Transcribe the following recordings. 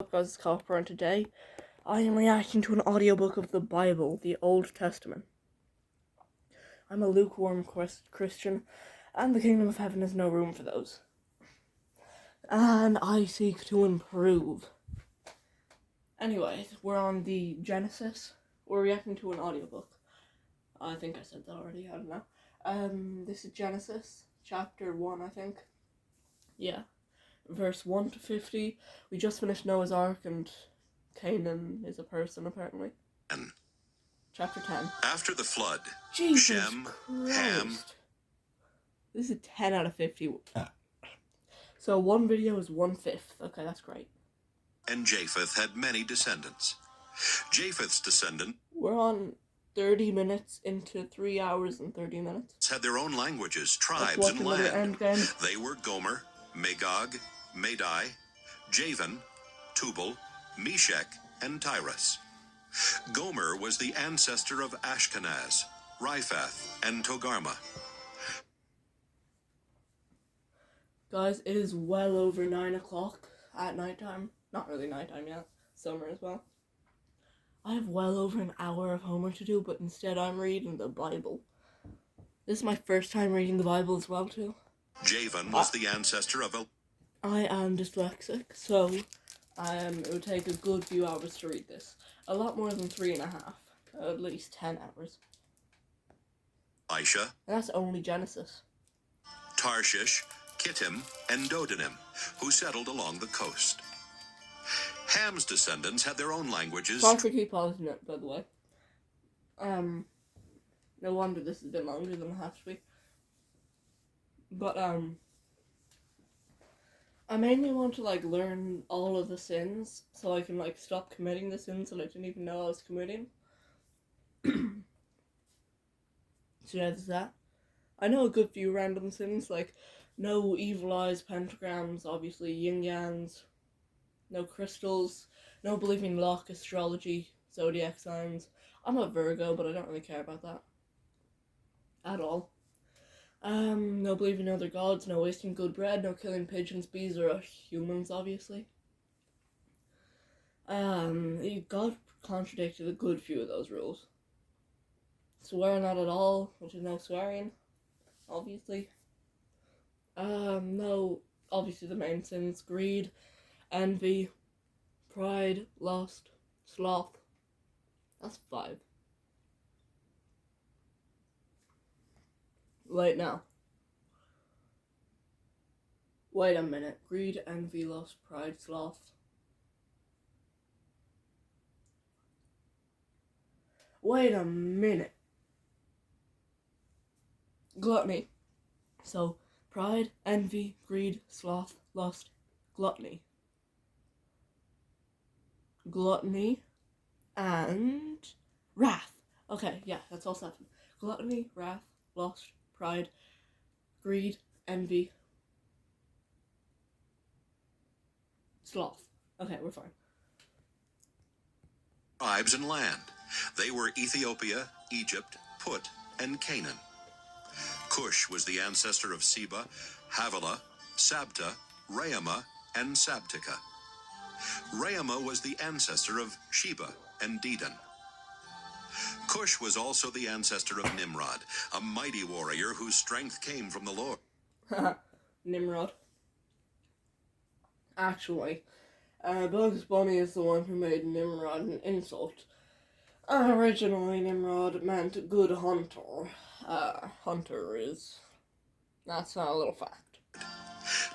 What's up guys, it's Copper, and today I am reacting to an audiobook of the Bible, the Old Testament. I'm a lukewarm Christian, and the kingdom of heaven has no room for those. And I seek to improve. Anyway, we're on the Genesis. We're reacting to an audiobook. I think I said that already, I don't know. This is Genesis, chapter 1, I think. Yeah. Verse 1 to 50. We just finished Noah's Ark, and Canaan is a person, apparently. Chapter 10. After the flood, Jesus Shem, Christ. Ham... This is a 10 out of 50. So one video is 1/5. Okay, that's great. And Japheth had many descendants. Japheth's descendants We're on 30 minutes into 3 hours and 30 minutes. had their own languages, tribes, and land. They were Gomer, Magog, Madai, Javan, Tubal, Meshech, and Tyrus. Gomer was the ancestor of Ashkenaz, Riphath, and Togarmah. Guys, it is well over 9 o'clock at nighttime. Not really nighttime yet. Summer as well. I have well over an hour of homework to do, but instead I'm reading the Bible. This is my first time reading the Bible as well, too. Javan was the ancestor of... I am dyslexic, so it would take a good few hours to read this. A lot more than 3.5. At least 10 hours. Elisha. And that's only Genesis. Tarshish, Kittim, and Dodanim, who settled along the coast. Ham's descendants had their own languages. Sorry for keep pausing it, by the way. No wonder this has been longer than it has to be. But, I mainly want to, learn all of the sins, so I can, stop committing the sins that I didn't even know I was committing. So yeah, there's that. I know a good few random sins, like no evil eyes, pentagrams, obviously yin-yangs, no crystals, no believing luck, astrology, zodiac signs. I'm a Virgo, but I don't really care about that at all. No believing in other gods, no wasting good bread, no killing pigeons, bees, or humans, obviously. God contradicted a good few of those rules. Swear not at all, which is no swearing, obviously. No, obviously the main sins: greed, envy, pride, lust, sloth. That's 5. Wait, now. Wait a minute. Greed, envy, lust, pride, sloth. Wait a minute. Gluttony. So, pride, envy, greed, sloth, lust, gluttony. Gluttony and wrath. Okay, yeah, that's all 7. Gluttony, wrath, lust, pride, greed, envy, sloth. Okay, we're fine. Tribes and land. They were Ethiopia, Egypt, Put, and Canaan. Cush was the ancestor of Seba, Havilah, Sabta, Raamah, and Sabtika. Raamah was the ancestor of Sheba and Dedan. Cush was also the ancestor of Nimrod, a mighty warrior whose strength came from the Lord. Nimrod. Actually, Bugs Bunny is the one who made Nimrod an insult. Originally, Nimrod meant good hunter. That's not a little fact.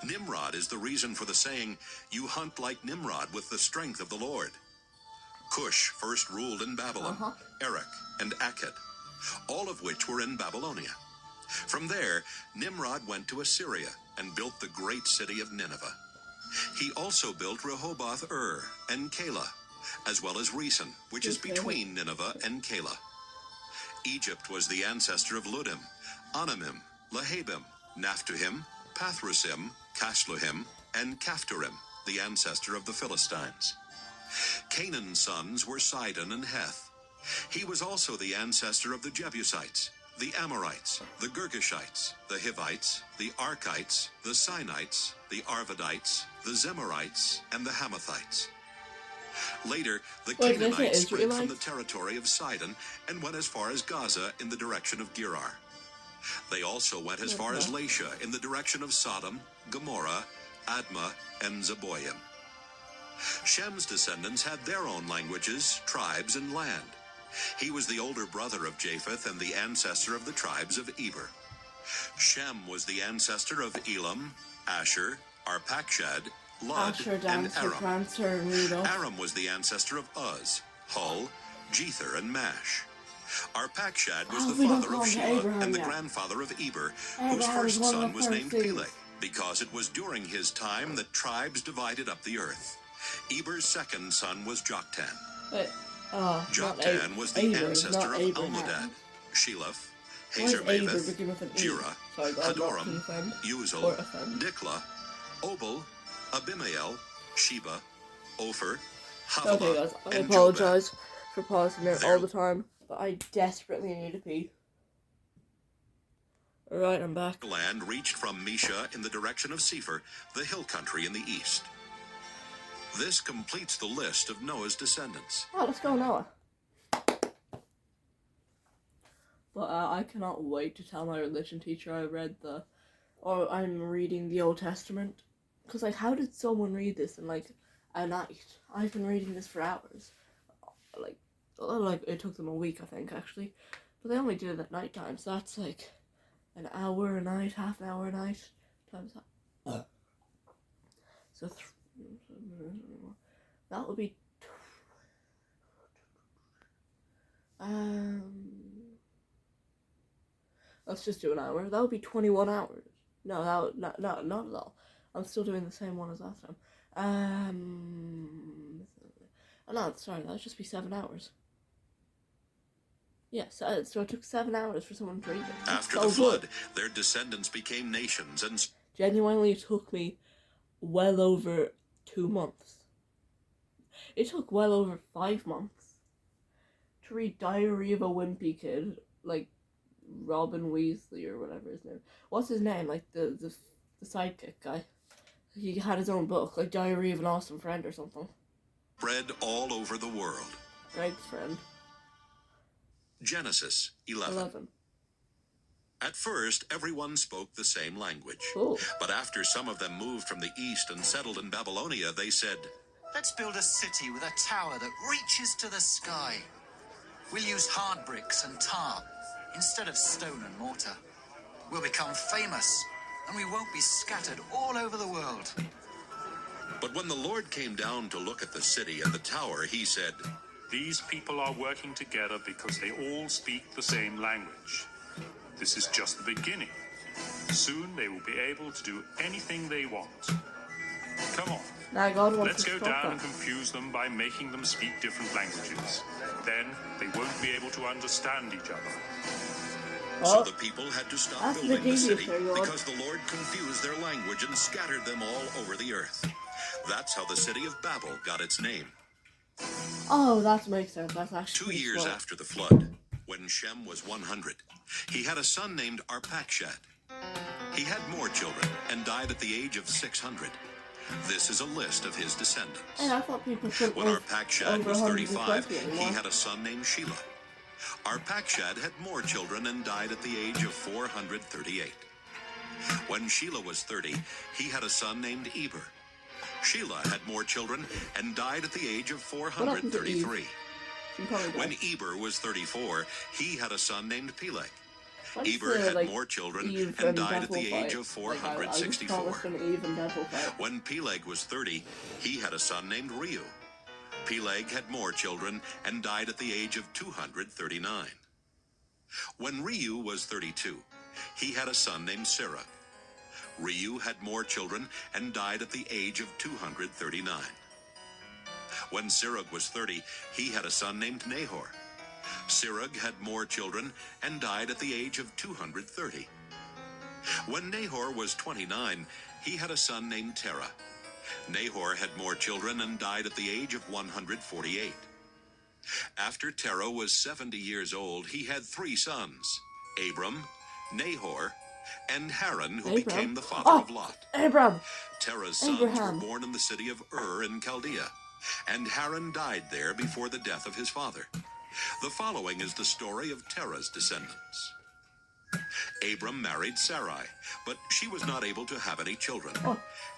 Nimrod is the reason for the saying, "You hunt like Nimrod with the strength of the Lord." Cush first ruled in Babylon, Erech, and Akkad, all of which were in Babylonia. From there, Nimrod went to Assyria and built the great city of Nineveh. He also built Rehoboth-ur and Calah, as well as Resen, which is between Nineveh and Calah. Egypt was the ancestor of Ludim, Anamim, Lahabim, Naphtuhim, Pathrusim, Casluhim, and Caphtorim, the ancestor of the Philistines. Canaan's sons were Sidon and Heth. He was also the ancestor of the Jebusites, the Amorites, the Girgashites, the Hivites, the Arkites, the Sinites, the Arvadites, the Zemarites, and the Hamathites. Later, the Wait, did I say Canaanites spread from the Israelites? territory of Sidon and went as far as Gaza in the direction of Gerar. They also went as far as Laisha in the direction of Sodom, Gomorrah, Admah, and Zeboim. Shem's descendants had their own languages, tribes, and land. He was the older brother of Japheth and the ancestor of the tribes of Eber. Shem was the ancestor of Elam, Asher, Arpachshad, Lud, Asher, and Dancer, Aram. Prancer, and Rudolph. Aram was the ancestor of Uz, Hul, Jether, and Mash. Arpachshad was the we don't father call of him Shelah Abraham and the yet. grandfather of Eber, Abraham whose is first one of son the was first named things. Peleg, because it was during his time that tribes divided up the earth. Eber's second son was Joktan. Wait, Joktan was the Eber, ancestor not of Abraham. Almodad, Sheleph, Why is Eber Hazarmaveth, begin with an E? Jira, Sorry, God, not to Hadoram, offend Uzal, or offend. Diklah, Obal, Abimael, Sheba, Ophir, Okay, Havilah, guys, I and apologize for pausing it There- all the time, but I desperately need to pee. Alright, I'm back. Jobab. Land reached from Mesha in the direction of Sephir, the hill country in the east. This completes the list of Noah's descendants. Oh, let's go, Noah. But I cannot wait to tell my religion teacher I'm reading the Old Testament. Because, like, how did someone read this in, like, a night? I've been reading this for hours. Like, it took them a week, I think, actually. But they only did it at night time, so that's, like, an hour a night, half an hour a night, times that. So, that would be... Let's just do an hour. That would be 21 hours. No, not at all. I'm still doing the same one as last time. No, sorry, that would just be 7 hours. Yes, so it took 7 hours for someone to read it. That's After so the flood, good. their descendants became nations and Genuinely, it took me well over 2 months. It took well over 5 months to read Diary of a Wimpy Kid, like Robin Weasley or whatever his name. What's his name? Like the sidekick guy. He had his own book, like Diary of an Awesome Friend or something. spread all over the world. Greg's friend. Genesis 11. At first, everyone spoke the same language. Cool. But after some of them moved from the east and settled in Babylonia, they said, Let's build a city with a tower that reaches to the sky. We'll use hard bricks and tar instead of stone and mortar. We'll become famous, and we won't be scattered all over the world. But when the Lord came down to look at the city and the tower, he said, These people are working together because they all speak the same language. This is just the beginning. Soon they will be able to do anything they want. Come on, Now God wants let's to go stop down that. and confuse them by making them speak different languages. Then they won't be able to understand each other. So Oh, the people had to stop that's building the devious city there, Lord. because the Lord confused their language and scattered them all over the earth. That's how the city of Babel got its name. oh, that makes sense. That's actually 2 pretty years smart. after the flood, when Shem was 100, he had a son named Arpachshad. He had more children and died at the age of 600. This is a list of his descendants. Hey, I thought people couldn't When live Arpachshad over was 120 35, anymore. he had a son named Shelah. Arpachshad had more children and died at the age of 438. When Shelah was 30, he had a son named Eber. Shelah had more children and died at the age of happened to Eve? 433. She probably When died. Eber was 34, he had a son named Peleg. What's Eber the, had like, more children Eve and died at Devil the fight? age of Like, I just call 464. this an Eve and Devil fight. When Peleg was 30, he had a son named Reu. Peleg had more children and died at the age of 239. When Reu was 32, he had a son named Serug. Reu had more children and died at the age of 239. When Serug was 30, he had a son named Nahor. Serug had more children and died at the age of 230. When Nahor was 29, he had a son named Terah. Nahor had more children and died at the age of 148. After Terah was 70 years old, he had 3 sons, Abram, Nahor, and Haran, who Abram? became the father Oh, of Lot. Abram! Terah's sons Abraham. were born in the city of Ur in Chaldea. and Haran died there before the death of his father. The following is the story of Terah's descendants. Abram married Sarai, but she was not able to have any children.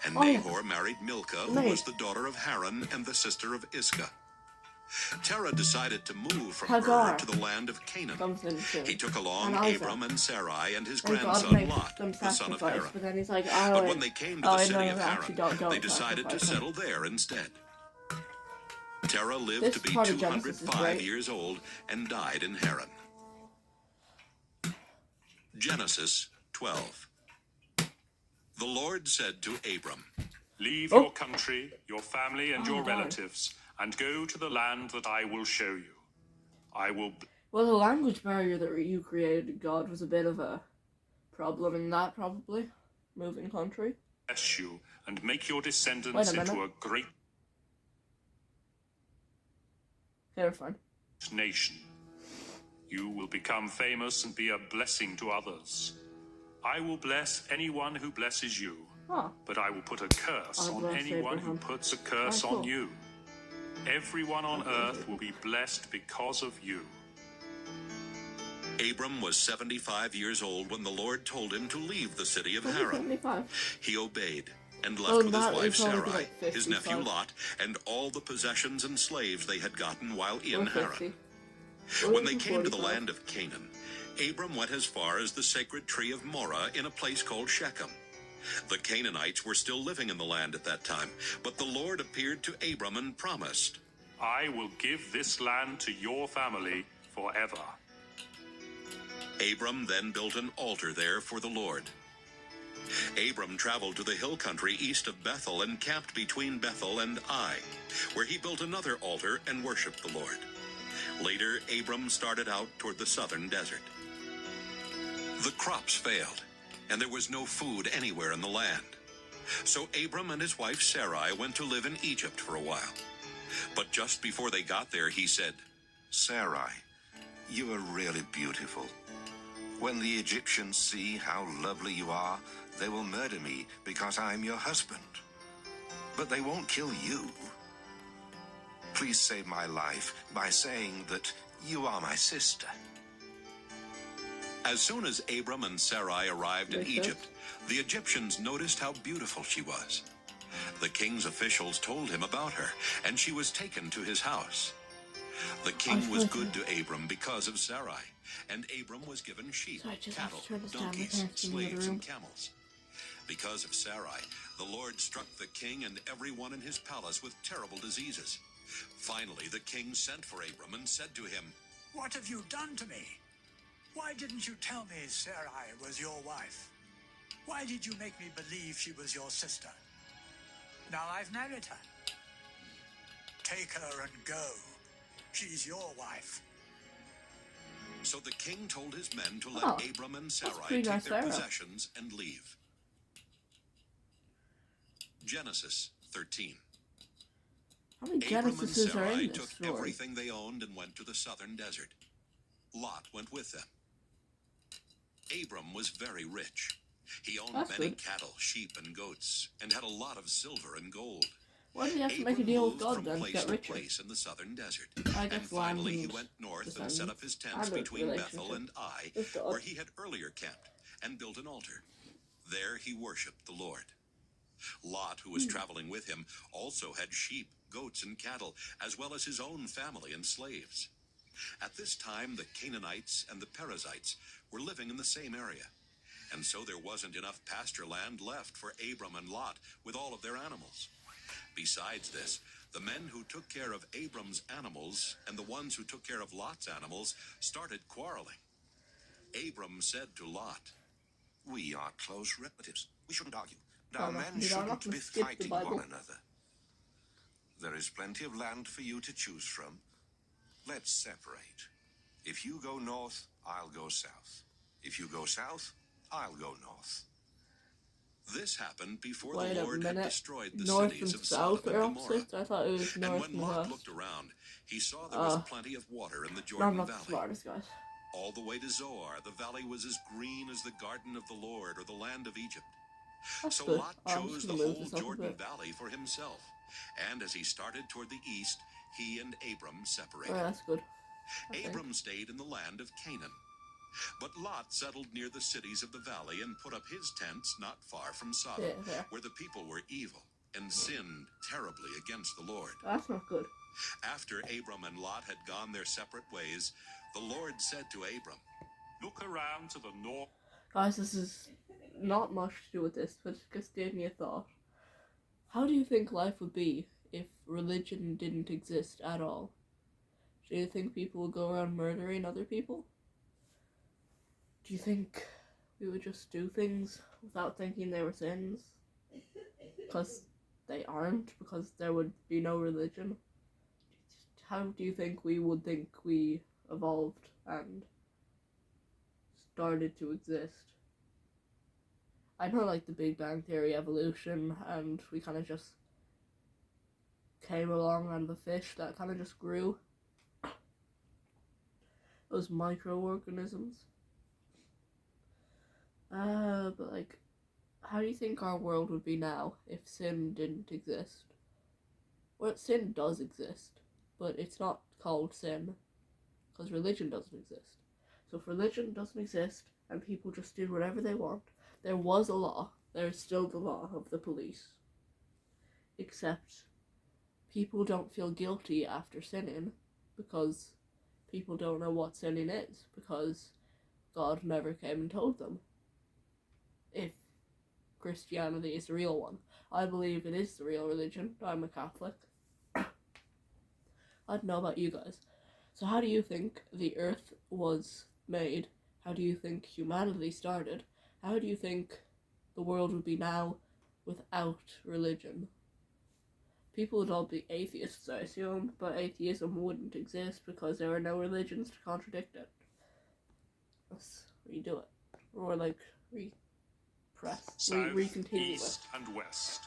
And Nahor married Milcah, who was the daughter of Haran and the sister of Iscah. Terah decided to move from Ur to the land of Canaan. He took along Abram and Sarai and his grandson Lot, the son of Haran. But then he's like, But when they came to the city of Haran, they decided to settle there instead. Terah lived to be 205 years old and died in Haran. Genesis 12. The Lord said to Abram, "Leave your country, your family, and your relatives, and go to the land that I will show you. I will..." Well, the language barrier that you created, God, was a bit of a problem in that, probably. Moving country. "Bless you and make your descendants into a great Okay, we're fine. nation. You will become famous and be a blessing to others. I will bless anyone who blesses you, but I will put a curse on anyone who puts a curse on you. Everyone on earth will be blessed because of you." Abram was 75 years old when the Lord told him to leave the city of Haran. He obeyed and left with his wife Sarai, his nephew Lot, and all the possessions and slaves they had gotten while in Haran. When they came to the land of Canaan, Abram went as far as the sacred tree of Morah in a place called Shechem. The Canaanites were still living in the land at that time, but the Lord appeared to Abram and promised, "I will give this land to your family forever." Abram then built an altar there for the Lord. Abram traveled to the hill country east of Bethel and camped between Bethel and Ai, where he built another altar and worshipped the Lord. Later, Abram started out toward the southern desert. The crops failed, and there was no food anywhere in the land. So Abram and his wife Sarai went to live in Egypt for a while. But just before they got there, he said, "Sarai, you are really beautiful. When the Egyptians see how lovely you are, they will murder me because I'm your husband. But they won't kill you. Please save my life by saying that you are my sister." As soon as Abram and Sarai arrived in Egypt, the Egyptians noticed how beautiful she was. The king's officials told him about her, and she was taken to his house. The king was good to Abram because of Sarai, and Abram was given sheep, cattle, donkeys, slaves, and camels. Because of Sarai, the Lord struck the king and everyone in his palace with terrible diseases. Finally, the king sent for Abram and said to him, "What have you done to me? Why didn't you tell me Sarai was your wife? Why did you make me believe she was your sister? Now I've married her. Take her and go. She's your wife." So the king told his men to let Abram and Sarai take their possessions and leave. Genesis 13. How many Abram and Genesises are Sarai in this took story? everything they owned and went to the southern desert. Lot went with them. Abram was very rich. He owned many cattle, sheep, and goats, and had a lot of silver and gold. Why did he have to Abram make a deal with moved God from then to place get to richer? place in the southern desert. I And guess finally he land went north and set descendants. up his tents And a between Bethel relationship and Ai, with God. where he had earlier camped, and built an altar. There he worshipped the Lord. Lot, who was traveling with him, also had sheep, goats, and cattle, as well as his own family and slaves. At this time, the Canaanites and the Perizzites were living in the same area, and so there wasn't enough pasture land left for Abram and Lot with all of their animals. Besides this, the men who took care of Abram's animals and the ones who took care of Lot's animals started quarreling. Abram said to Lot, "We are close relatives. We shouldn't argue. Our no, men you know, I'm not shouldn't gonna be skip the fighting Bible. one another. There is plenty of land for you to choose from. Let's separate. If you go north, I'll go south. If you go south, I'll go north." This happened before Wait the a Lord had minute. destroyed the North cities and of south Sodom are and Gomorrah. opposites? I thought it was And north when and Lot west. looked around, he saw there was plenty of water in the No, I'm Jordan not the Valley. smartest, guys. All the way to Zoar, the valley was as green as the garden of the Lord or the land of Egypt. That's So good. Lot I'm chose just the gonna move whole this up a Jordan bit. Valley for himself, And as he started toward the east, he and Abram separated. Oh, that's good. I think. Abram stayed in the land of Canaan. But Lot settled near the cities of the valley and put up his tents not far from Sodom, Yeah. where the people were evil and sinned terribly against the Lord. That's not good. After Abram and Lot had gone their separate ways, the Lord said to Abram, Look around to the north. Guys, this is not much to do with this, but it just gave me a thought. How do you think life would be if religion didn't exist at all? Do you think people would go around murdering other people? Do you think we would just do things without thinking they were sins? Because they aren't, because there would be no religion. How do you think we would think we evolved and started to exist? I know, like, the Big Bang Theory, evolution, and we kind of just came along out of the fish that kind of just grew. Those microorganisms. But, like, how do you think our world would be now if sin didn't exist? Well, sin does exist, but it's not called sin, because religion doesn't exist. So if religion doesn't exist, and people just did whatever they want, there was a law, there's still the law of the police. Except, people don't feel guilty after sinning, because people don't know what sinning is, because God never came and told them. If Christianity is the real one. I believe it is the real religion. I'm a Catholic. I don't know about you guys. So how do you think the earth was made? How do you think humanity started? How do you think the world would be now without religion? People would all be atheists, I assume, but atheism wouldn't exist because there are no religions to contradict it. Let's redo it. Or, like, South, recontinue east, and west.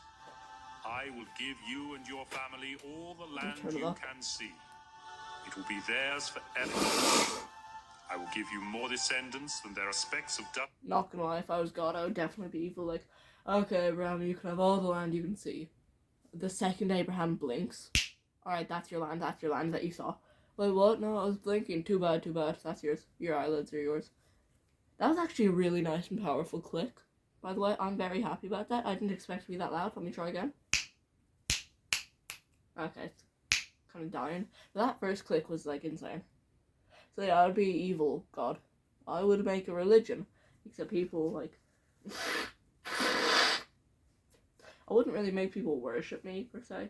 I will give you and your family all the land turn it you off. can see. It will be theirs forever. I will give you more descendants than there are specks of dust. Not gonna lie, if I was God, I would definitely be evil. Like, okay, Abraham, you can have all the land you can see. The second Abraham blinks, alright, that's your land that you saw. Wait, what? No, I was blinking. Too bad. That's yours. Your eyelids are yours. That was actually a really nice and powerful click. By the way, I'm very happy about that. I didn't expect to be that loud. Let me try again. Okay, it's kind of dying. But that first click was, like, insane. So yeah, I would be evil God. I would make a religion. Except people, like... I wouldn't really make people worship me, per se.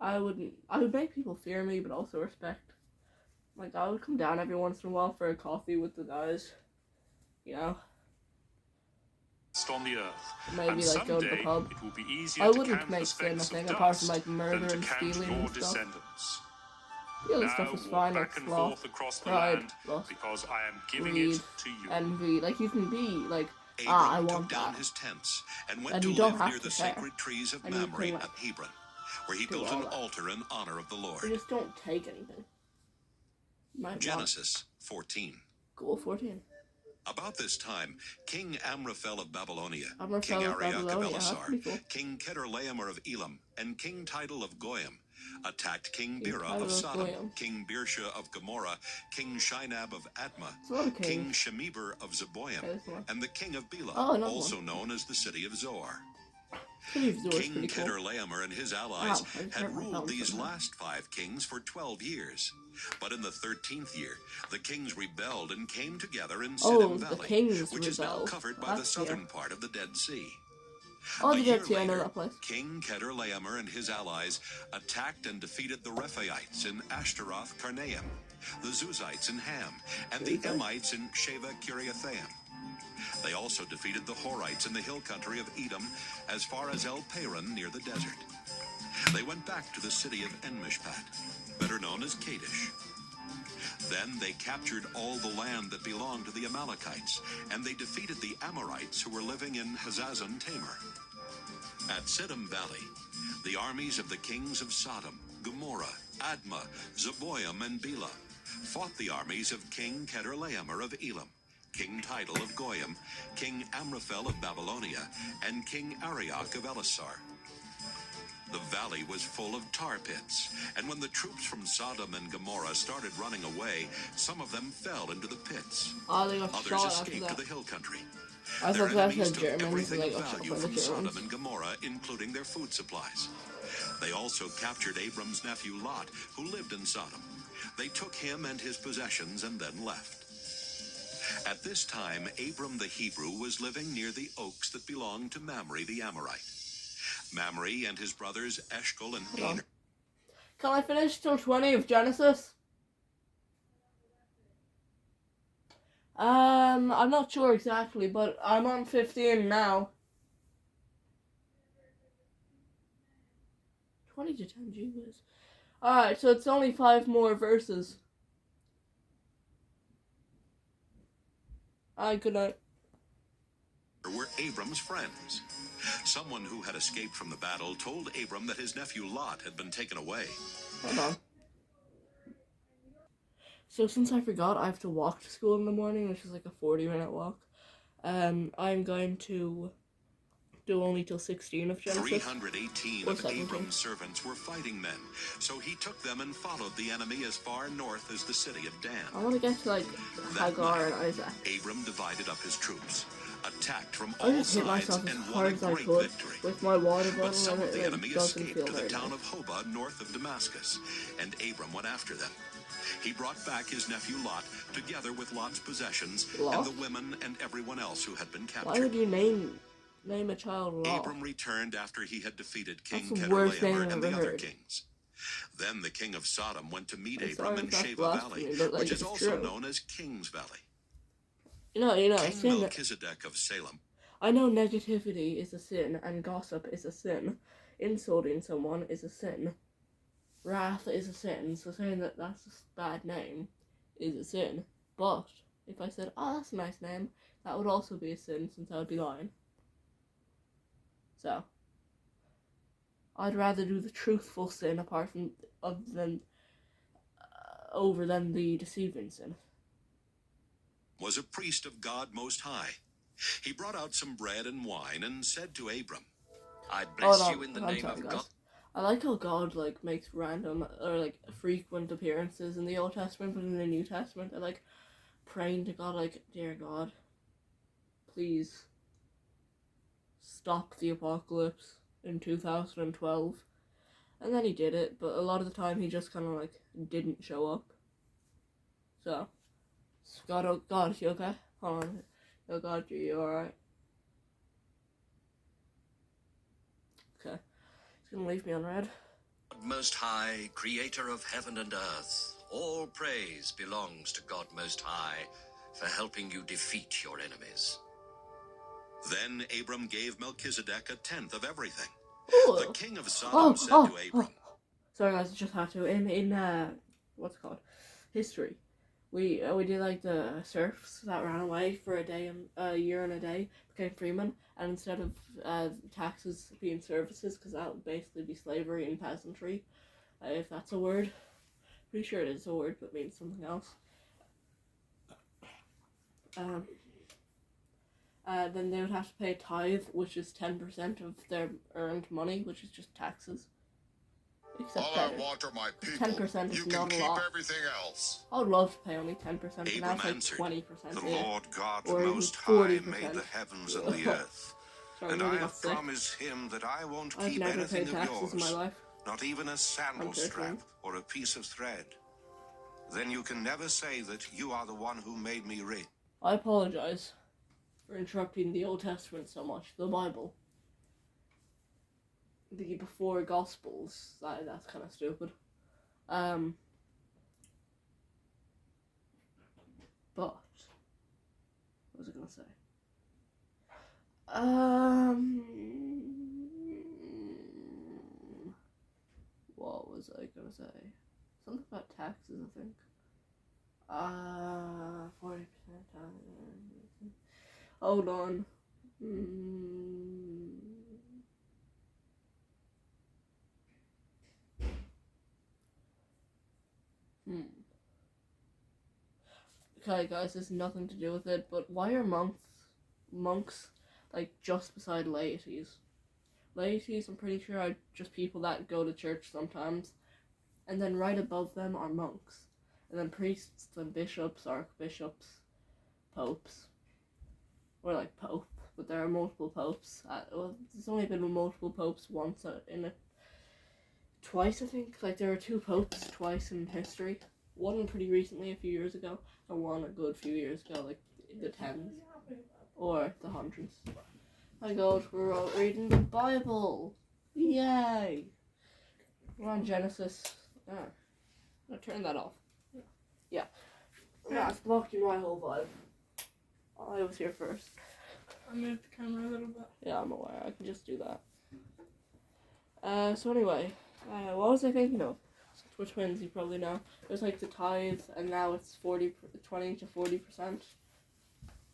I would make people fear me, but also respect. Like, I would come down every once in a while for a coffee with the guys. You know? On the earth. Maybe, And like, go to the someday pub. it will be easier I to wouldn't count make the sin a specks thing, of apart from, dust like, murder than and to count stealing your and stuff. descendants. The other Now stuff is walk fine, like back and sloth, forth across the pride, land, lust, because I am giving greed, it to you. envy. Like, you can be, like, Abram I took want down that. his tents and went And to you don't live have near to the care. sacred trees of And you Mamre can, like, at Hebron, where he do built all an that. altar in honor of the Lord. You just don't take anything. You might Genesis 14. Go 14. About this time, King Amraphel of Babylonia, Amraphel King of Arioch of Babylonia, that's Elasar, pretty cool. King Kedorlaomer of Elam, and King Tidal of Goyim attacked King King Bera Tidal of of Sodom, Goyim. King Birsha of Gomorrah, King Shinab of Admah, It's a lot of King kings. Shemeber of Zeboim, Okay, there's one. and the king of Bela, Oh, another also one. known as the city of Zoar. City of Zoar is King pretty cool. Kedorlaomer and his allies Wow, I just had hurt my ruled thumb these somehow. last 5 kings for 12 years. But in the 13th year, the kings rebelled and came together in Oh, Siddim the Valley, kings which is now rebelled. covered by the That's southern here. part of the Dead Sea. Oh, A the year Dead Sea, I know later, that place. King Kedorlaomer and his allies attacked and defeated the Rephaites in Ashtaroth Karnaim, the Zuzites in Ham, and the Zuzites? Emites in Sheva Kiriathaim. They also defeated the Horites in the hill country of Edom as far as El Paran near the desert. They went back to the city of En-Mishpat, better known as Kadesh. Then they captured all the land that belonged to the Amalekites, and they defeated the Amorites who were living in Hazazon Tamar. At Siddim Valley, the armies of the kings of Sodom, Gomorrah, Admah, Zeboim, and Bela fought the armies of King Kedorlaomer of Elam, King Tidal of Goyim, King Amraphel of Babylonia, and King Arioch of Elasar. The valley was full of tar pits, and when the troops from Sodom and Gomorrah started running away, some of them fell into the pits. Oh, they got Others shot after escaped to that. the hill country. I Their thought that enemies said took Germans, and everything they of got shot value by the from Sodom Germans. and Gomorrah, including their food supplies. They also captured Abram's nephew Lot, who lived in Sodom. They took him and his possessions and then left. At this time, Abram the Hebrew was living near the oaks that belonged to Mamre the Amorite. Mamre and his brothers Eshcol and Hold on. Aner. Can I finish till 20 of Genesis? I'm not sure exactly, but I'm on 15 now. 20 to 10, Jesus. Alright, so it's only 5 more verses. Alright, good night. Were Abram's friends. Someone who had escaped from the battle told Abram that his nephew Lot had been taken away. Hold on. So since I forgot, I have to walk to school in the morning, which is like a 40-minute walk. I'm going to do only till 16 of Genesis. 318 Or of 17. Abram's servants were fighting men, so he took them and followed the enemy as far north as the city of Dan. I want to get to like Hagar and Isaac. Abram divided up his troops, attacked from I all just hit sides, myself as and won hard a as I great could victory. with my water But bottle, some and of the it enemy doesn't escaped feel to the very town nice. of Hobah north of Damascus, and Abram went after them. He brought back his nephew Lot, together with Lot's possessions Lot? and the women and everyone else who had been Why would captured. you name a child Lot? Abram returned after he had defeated King That's the worst name Chedorlaomer I've and the ever other heard. kings. Then the king of Sodom went to meet I'm Abram sorry in if that's Sheva blasphemy, Valley, but, like, which is it's also true. known as King's Valley. You know, King sin. Melchizedek of Salem. I know negativity is a sin, and gossip is a sin. Insulting someone is a sin. Wrath is a sin, so saying that that's a bad name is a sin. But if I said, oh, that's a nice name, that would also be a sin, since I would be lying. So, I'd rather do the truthful sin over than the deceiving sin. Was a priest of God Most High. He brought out some bread and wine and said to Abram, I bless Hold you on, in the I'm name sorry, of guys. God. I like how God makes random or frequent appearances in the Old Testament, but in the New Testament, I like praying to God, dear God, please stop the apocalypse in 2012. And then he did it, but a lot of the time he just kind of didn't show up. So, God, oh God, you okay? Hold on. Oh God, you alright? Okay. He's gonna leave me on red. Most High, creator of heaven and earth, all praise belongs to God Most High for helping you defeat your enemies. Then Abram gave Melchizedek a tenth of everything. Ooh. The king of Sodom said to Abram, Sorry guys, I just had to. In what's it called? History. We did the serfs that ran away for a year and a day became freemen, and instead of taxes being services, because that would basically be slavery and peasantry, if that's a word. Pretty sure it is a word, but means something else. Then they would have to pay a tithe, which is 10% of their earned money, which is just taxes. Except All better. I want are my people. 10% is You can not a keep lot. everything else. I would love to pay only 10%, but now Abram it's answered, 20%. The yeah. Lord God Or even Most High 40%. made the heavens and the earth. Sorry, And really I got have sick. promised him that I won't I've keep never anything paid of taxes in my yours, life. not even a sandal I'm 13. strap or a piece of thread. Then you can never say that you are the one who made me rich. I apologize for interrupting the Old Testament so much. The Bible. The before Gospels. That's kind of stupid. But what was I gonna say? What was I gonna say? Something about taxes, I think. 40%. Hold on. Okay, guys, there's nothing to do with it, but why are monks just beside laities? Laities, I'm pretty sure, are just people that go to church sometimes. And then right above them are monks. And then priests and bishops, archbishops, popes. Or like pope, but there are multiple popes. Well, there's only been multiple popes once twice, I think. Like, there were 2 popes twice in history. One pretty recently, a few years ago, and one a good few years ago, like the 10s. Or the 100s. My God, we're all reading the Bible! Yay! We're on Genesis. I'll turn that off. Yeah. Yeah, it's blocking my whole vibe. I was here first. I moved the camera a little bit. Yeah, I'm aware. I can just do that. So anyway, what was I thinking of? Since we're twins, you probably know. There's like the tithe, and now it's 20 to 40%.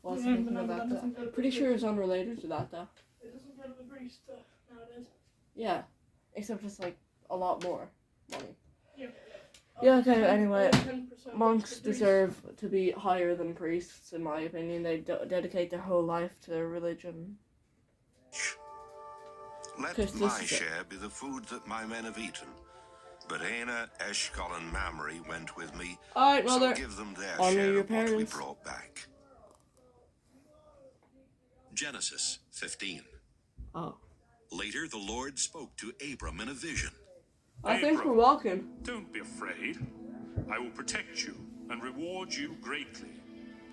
What was I thinking about that? Pretty sure it's unrelated to that, though. It doesn't go to the priest nowadays. Yeah, except it's like a lot more money. Yeah. Yeah, okay, anyway, 10% monks to the priest. deserve to be higher than priests, in my opinion. They dedicate their whole life to their religion. Let Chris, my this is it. share be the food that my men have eaten. But Aina, Eshkol, and Mamre went with me, Alright, so mother. give them their Honor share your of what we parents. brought back. Genesis 15. Oh. Later, the Lord spoke to Abram in a vision. I think Abram. we're walking. Don't be afraid. I will protect you and reward you greatly.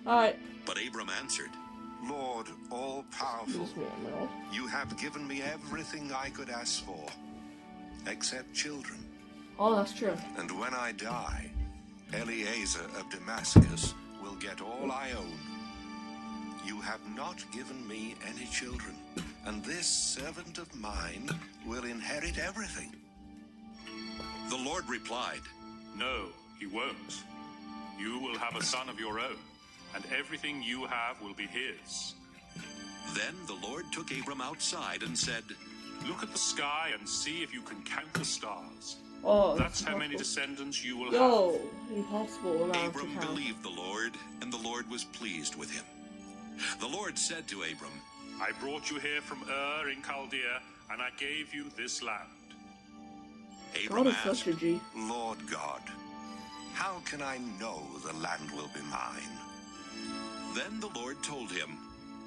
Alright. But Abram answered, Lord, all-powerful, Just me, Emerald. you have given me everything I could ask for, except children. Oh, that's true. And when I die, Eliezer of Damascus will get all I own. You have not given me any children, and this servant of mine will inherit everything. The Lord replied, No, he won't. You will have a son of your own, and everything you have will be his. Then the Lord took Abram outside and said, Look at the sky and see if you can count the stars. Oh, That's how many impossible. descendants you will Yo, have. impossible amount to Abram count. believed the Lord, and the Lord was pleased with him. The Lord said to Abram, I brought you here from Ur in Chaldea, and I gave you this land. Abram God is asked, such a G. Lord God, how can I know the land will be mine? Then the Lord told him,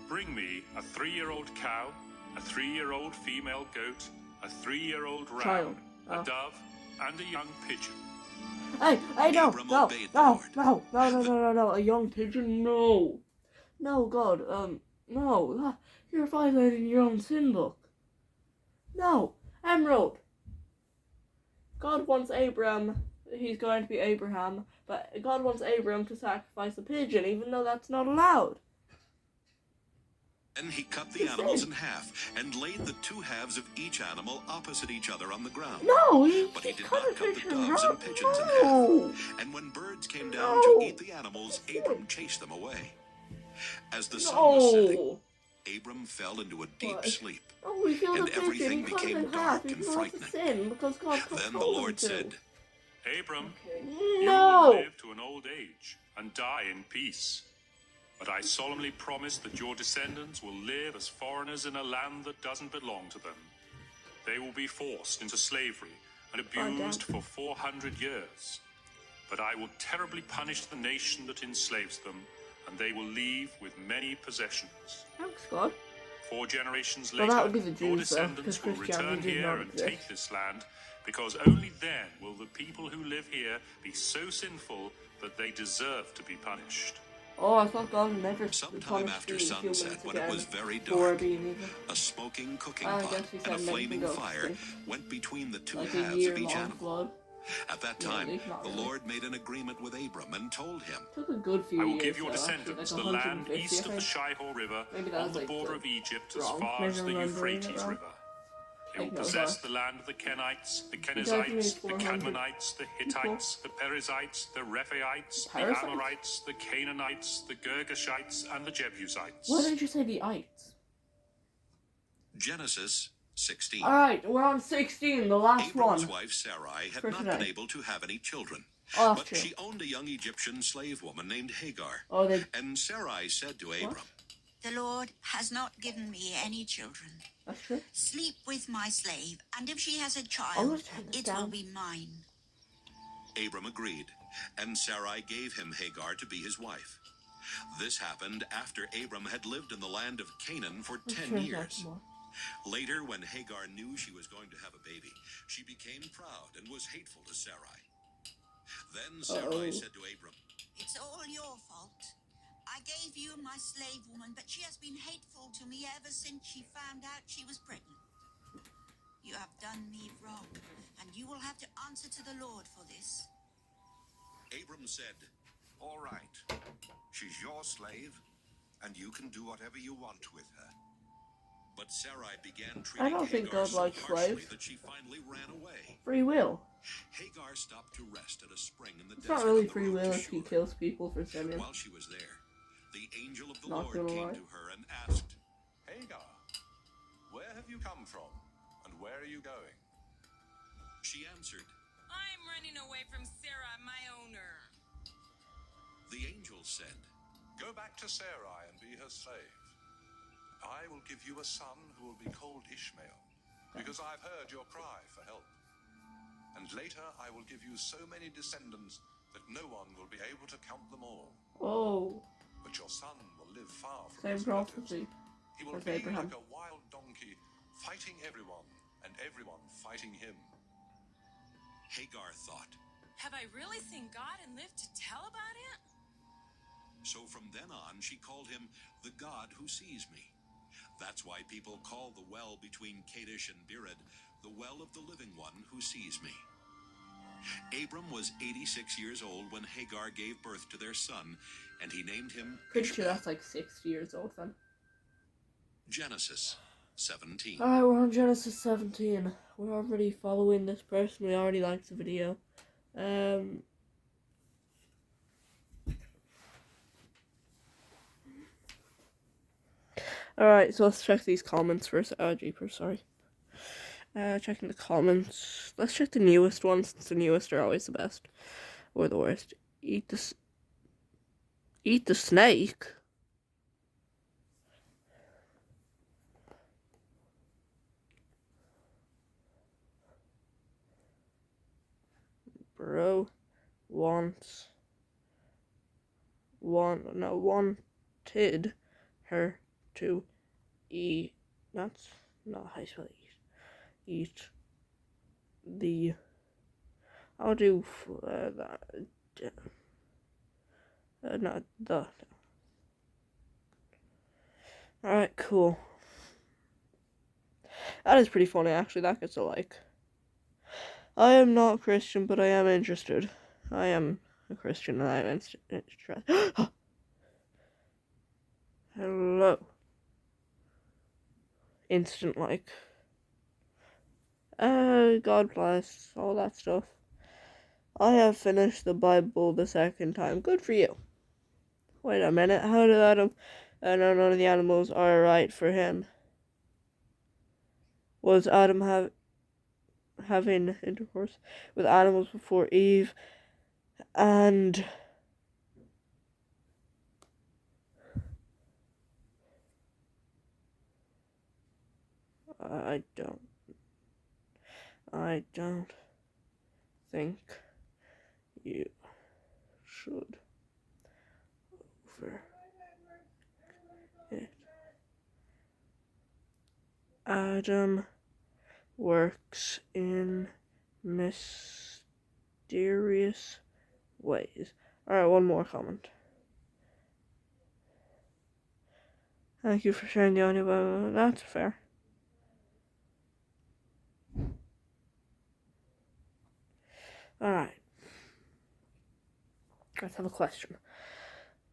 Bring me a 3-year-old cow, a 3-year-old female goat, a 3-year-old ram, Child. Oh. a dove, and a young pigeon. Hey, no, Abram no, obeyed the no, Lord. no, a young pigeon, no. No, God, no, you're violating your own sin book. No, Emerald. God wants he's going to be Abraham, but God wants Abram to sacrifice a pigeon, even though that's not allowed. Then he cut the animals in half and laid the 2 halves of each animal opposite each other on the ground. No, he But he did cut not a cut the pigeon. doves and pigeons in No. half. And when birds came down No. to eat the animals, Abram chased them away. As the sun was setting, No. Abram fell into a deep What? sleep. Oh, we killed And a pigeon, everything cut it became in half, dark even and though it's a frightening. sin, because God Then the told him Lord to. said, Abram, you No. will live to an old age and die in peace. But I solemnly promise that your descendants will live as foreigners in a land that doesn't belong to them. They will be forced into slavery and abused for 400 years. But I will terribly punish the nation that enslaves them, and they will leave with many possessions. Thanks, God. 4 generations Well, later, that would be the your Jews, though, descendants because will Christianity return did here not and exist. take this land, because only then will the people who live here be so sinful that they deserve to be punished. Oh, I thought God would never Sometime punish after the humans sunset, when it again was very for dark, being evil. a smoking cooking I pot guess he and said a men can flaming go fire extinct. went between the 2 Like a halves of each year-long animal. flood. At that Really? time, Not the really. Lord made an agreement with Abram and told him, Took a good few I will years. give your though, actually, descendants like the land 150, east I of the think. Shihor River, Maybe that on was, the like, border of Egypt as wrong. far Maybe as I'm the remembering it Euphrates wrong. River. They will Like, no, possess sorry. the land of the Kenites, the You guys need Kenizzites, the 400 Cadmonites, the Hittites, the Perizzites, the Rephaites, the Perizzites? Amorites, the Canaanites, the Girgashites, and the Jebusites. Why didn't you say the ites? Genesis 16. Alright, we're on 16, the last Abram's one. wife Sarai had For not today. been able to have any children. Oh, that's But true. she owned a young Egyptian slave woman named Hagar. Oh, they... And Sarai said to Abram, The Lord has not given me any children. That's true. Sleep with my slave, and if she has a I'll child, just turn this it will down. be mine. Abram agreed, and Sarai gave him Hagar to be his wife. This happened after Abram had lived in the land of Canaan for Let's 10 turn it down years. some more. Later, when Hagar knew she was going to have a baby, she became proud and was hateful to Sarai. Then Sarai said to Abram, It's all your fault. I gave you my slave woman, but she has been hateful to me ever since she found out she was pregnant. You have done me wrong, and you will have to answer to the Lord for this. Abram said, All right. She's your slave, and you can do whatever you want with her. but Sarai began I treating don't think Hagar God so likes harshly slaves. that she finally ran away. Free will. Hagar stopped to rest at a spring in the It's desert not really on the free road will to if he Shur. kills people for sinning. While she was there, the angel of the Not Lord gonna came lie. to her and asked, Hagar, where have you come from, and where are you going? She answered, I'm running away from Sarah, my owner. the angel said, Go back to Sarai and be her slave. I will give you a son who will be called Ishmael, because I've heard your cry for help. And later I will give you so many descendants that no one will be able to count them all. Oh, But your son will live far from same his relatives. prophecy He will as be Abraham. like a wild donkey, fighting everyone, and everyone fighting him. Hagar thought. Have I really seen God and lived to tell about it? So from then on, she called him the God who sees me. That's why people call the well between Kadesh and Bered the well of the living one who sees me. Abram was 86 years old when Hagar gave birth to their son, and he named him Pretty sure Ishmael. that's like 60 years old then. Genesis 17. Alright, we're on Genesis 17. We're already following this person. We already liked the video. Alright, so let's check these comments first. Oh, jeepers, sorry. Checking the comments. Let's check the newest ones, since the newest are always the best. Or the worst. Eat the snake? Bro wanted her to eat. That's not how you spell eat. The. I'll do that. Not the. Alright, cool. That is pretty funny, actually. That gets a like. I am not Christian, but I am interested. I am a Christian, and I am interested. Hello. Instant like. God bless, all that stuff. I have finished the Bible the second time. Good for you. Wait a minute, how did Adam... no, none of the animals are right for him. Was Adam having intercourse with animals before Eve? And... I don't think you should over it. Adam works in mysterious ways. Alright, one more comment. Thank you for sharing the audio, but that's fair. Alright. Let's have a question.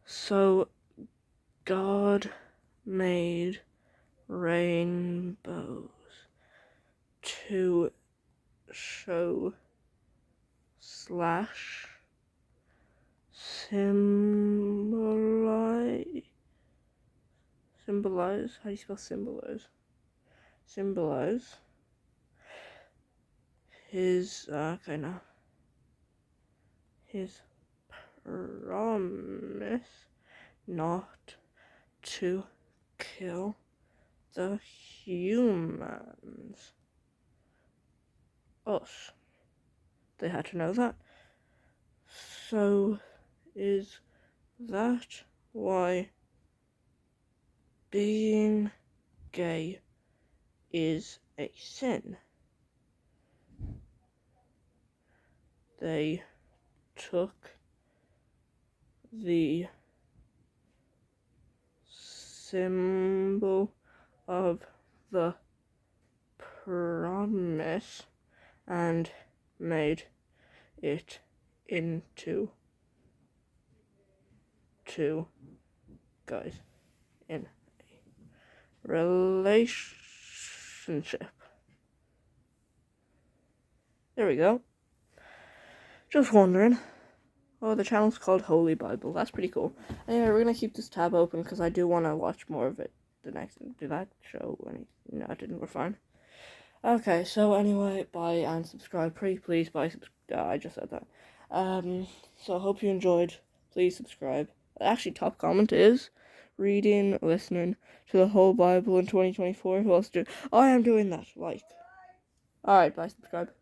So, God made rainbows to show / symbolize, how do you spell symbolize? Symbolize his, his promise not to kill the humans. Us. They had to know that. So, is that why being gay is a sin? They took the symbol of the promise and made it into two guys in a relationship. There we go. Just wondering. Oh, the channel's called Holy Bible. That's pretty cool. Anyway, we're gonna keep this tab open because I do want to watch more of it. Did that show any? No, it didn't. We're fine. Okay, so anyway, bye and subscribe. Please, bye. I just said that. So I hope you enjoyed. Please subscribe. Actually, top comment is listening to the whole Bible in 2024. Who else do? I am doing that. Alright, bye. Subscribe.